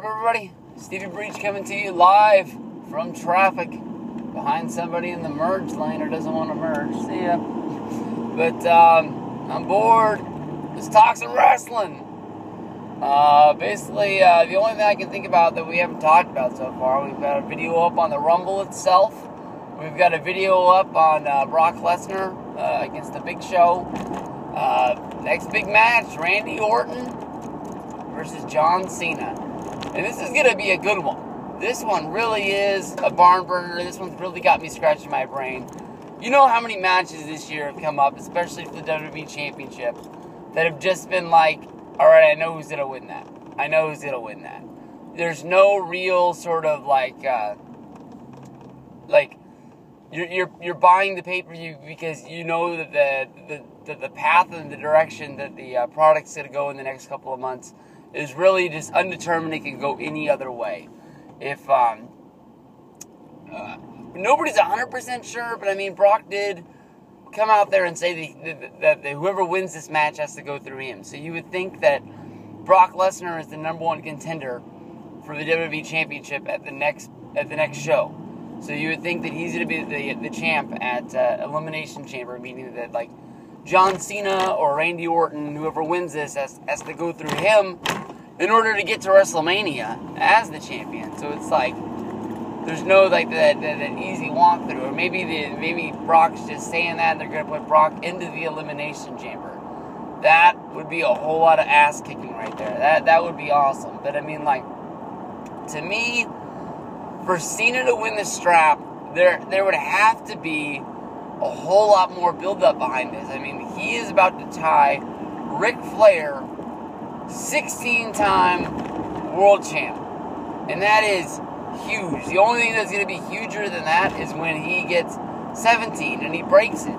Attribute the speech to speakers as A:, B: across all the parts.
A: up, everybody? Stevie Breach coming to you live from traffic behind somebody in the merge lane or doesn't want to merge. See ya. But I'm bored. Let's talk some wrestling. Basically, the only thing I can think about that we haven't talked about so far, we've got a video up on the Rumble itself. We've got a video up on Brock Lesnar against the Big Show. Next big match, Randy Orton versus John Cena. And this is going to be a good one. This one really is a barn burner. This one's really got me scratching my brain. You know how many matches this year have come up, especially for the WWE Championship, that have just been like, alright, I know who's going to win that. I know who's going to win that. There's no real sort of you're buying the pay-per-view because you know that the path and the direction that the product's going to go in the next couple of months is really just undetermined. It can go any other way. If nobody's 100% sure, but I mean, Brock did come out there and say that whoever wins this match has to go through him. So you would think that Brock Lesnar is the #1 contender for the WWE Championship at the next show. So you would think that he's going to be the champ at Elimination Chamber, meaning that like John Cena or Randy Orton, whoever wins this, has to go through him in order to get to WrestleMania as the champion. So it's like there's no like that easy walkthrough, or maybe Brock's just saying that and they're going to put Brock into the Elimination Chamber. That would be a whole lot of ass kicking right there. That would be awesome. But I mean, like, to me, for Cena to win the strap, there would have to be a whole lot more build-up behind this. I mean, he is about to tie Ric Flair, 16-time world champ. And that is huge. The only thing that's going to be huger than that is when he gets 17 and he breaks it.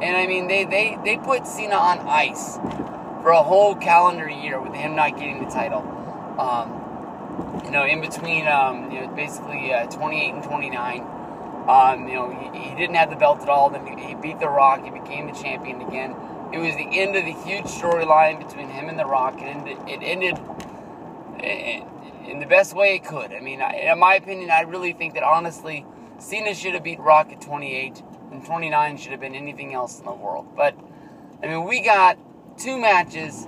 A: And I mean, they put Cena on ice for a whole calendar year with him not getting the title. In between, basically 28 and 29. He didn't have the belt at all. Then he beat The Rock. He became the champion again. It was the end of the huge storyline between him and The Rock, and it ended in the best way it could. I mean, in my opinion, I really think that, honestly, Cena should have beat Rock at 28, and 29 should have been anything else in the world. But, I mean, we got two matches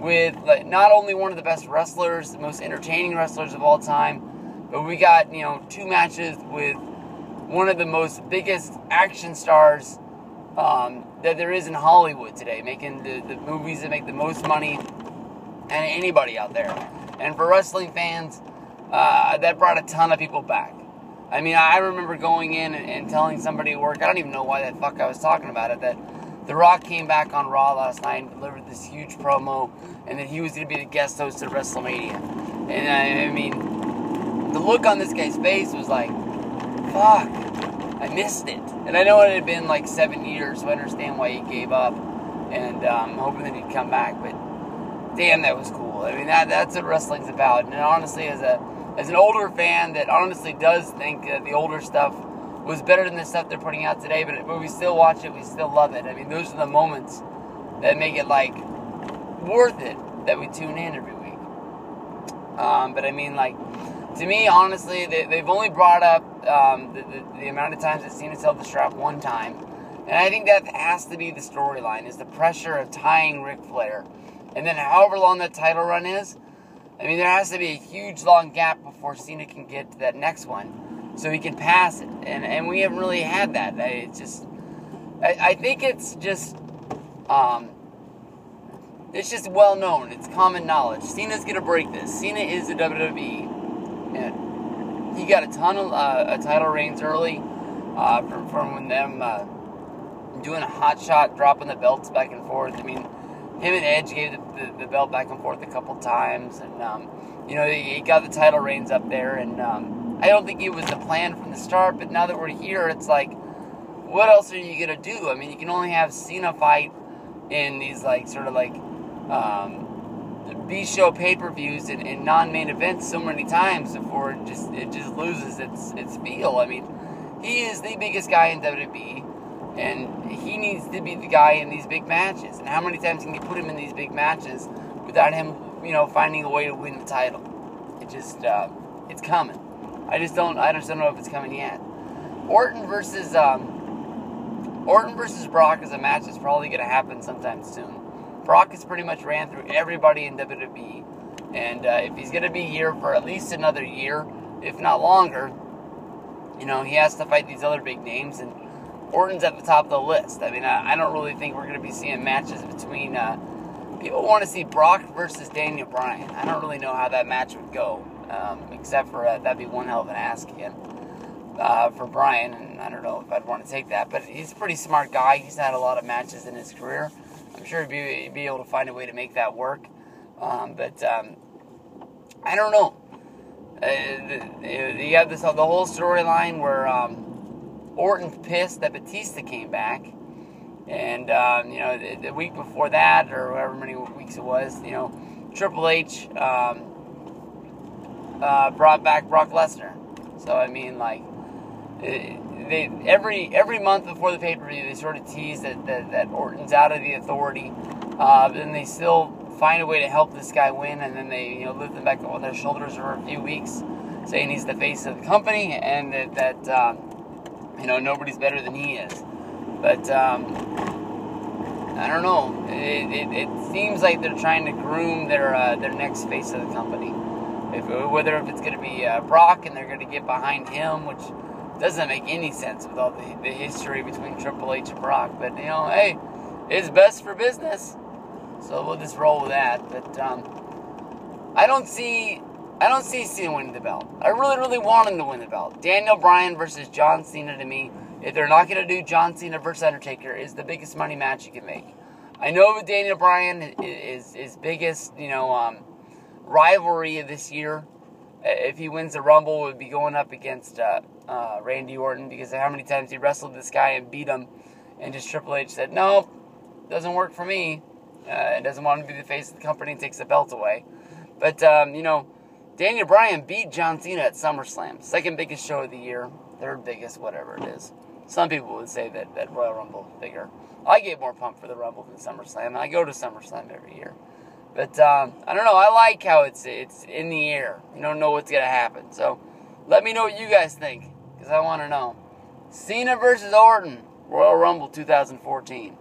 A: with not only one of the best wrestlers, the most entertaining wrestlers of all time, but we got, two matches with one of the most biggest action stars that there is in Hollywood today, making the movies that make the most money and anybody out there. And for wrestling fans, that brought a ton of people back. I mean, I remember going in and telling somebody at work, I don't even know why the fuck I was talking about it, that The Rock came back on Raw last night and delivered this huge promo, and that he was going to be the guest host at WrestleMania. And I mean, the look on this guy's face was like, fuck, I missed it. And I know it had been like 7 years, so I understand why he gave up, and I'm hoping that he'd come back, but damn, that was cool. I mean, that's what wrestling's about. And honestly, as an older fan that honestly does think that the older stuff was better than the stuff they're putting out today, but we still watch it, we still love it. I mean, those are the moments that make it, like, worth it that we tune in every week. But I mean, like, to me, honestly, they've only brought up the amount of times that Cena's held the strap one time. And I think that has to be the storyline, is the pressure of tying Ric Flair. And then however long that title run is, I mean, there has to be a huge, long gap before Cena can get to that next one, so he can pass it. And we haven't really had that. It's just, I think it's just well known. It's common knowledge. Cena's going to break this. Cena is the WWE. And he got a ton of title reigns early from them doing a hot shot, dropping the belts back and forth. I mean, him and Edge gave the belt back and forth a couple times, and he got the title reigns up there, and I don't think it was the plan from the start, but now that we're here, it's like, what else are you going to do? I mean, you can only have Cena fight in these, like, sort of like B-show pay-per-views and non-main events so many times before it just loses its feel. I mean, he is the biggest guy in WWE, and he needs to be the guy in these big matches. And how many times can you put him in these big matches without him, finding a way to win the title? it's coming. I just don't know if it's coming yet. Orton versus Brock is a match that's probably going to happen sometime soon. Brock has pretty much ran through everybody in WWE, and if he's going to be here for at least another year, if not longer, he has to fight these other big names, and Orton's at the top of the list. I mean, I don't really think we're going to be seeing matches between... people want to see Brock versus Daniel Bryan. I don't really know how that match would go, except for that'd be one hell of an ask again for Bryan, and I don't know if I'd want to take that, but he's a pretty smart guy. He's had a lot of matches in his career. I'm sure he'd be able to find a way to make that work, but I don't know. You have the whole storyline where Orton's pissed that Batista came back, and the week before that, or however many weeks it was, Triple H brought back Brock Lesnar. So I mean, like, every month before the pay-per-view, they sort of tease that Orton's out of the authority, but then they still find a way to help this guy win, and then they lift him back on their shoulders for a few weeks, saying he's the face of the company, and that nobody's better than he is. But I don't know. It seems like they're trying to groom their next face of the company. Whether it's going to be Brock and they're going to get behind him, which doesn't make any sense with all the history between Triple H and Brock. But hey, it's best for business, so we'll just roll with that. But I don't see Cena winning the belt. I really want him to win the belt. Daniel Bryan versus John Cena, to me, if they're not going to do John Cena versus Undertaker, is the biggest money match you can make. I know Daniel Bryan is his biggest, rivalry of this year. If he wins the Rumble, would be going up against Randy Orton, because of how many times he wrestled this guy and beat him, and just Triple H said, nope, doesn't work for me, and doesn't want him to be the face of the company and takes the belt away. But, Daniel Bryan beat John Cena at SummerSlam, second biggest show of the year, third biggest, whatever it is. Some people would say that Royal Rumble is bigger. I get more pumped for the Rumble than SummerSlam, and I go to SummerSlam every year. But I don't know. I like how it's in the air. You don't know what's going to happen. So let me know what you guys think, because I want to know. Cena versus Orton, Royal Rumble 2014.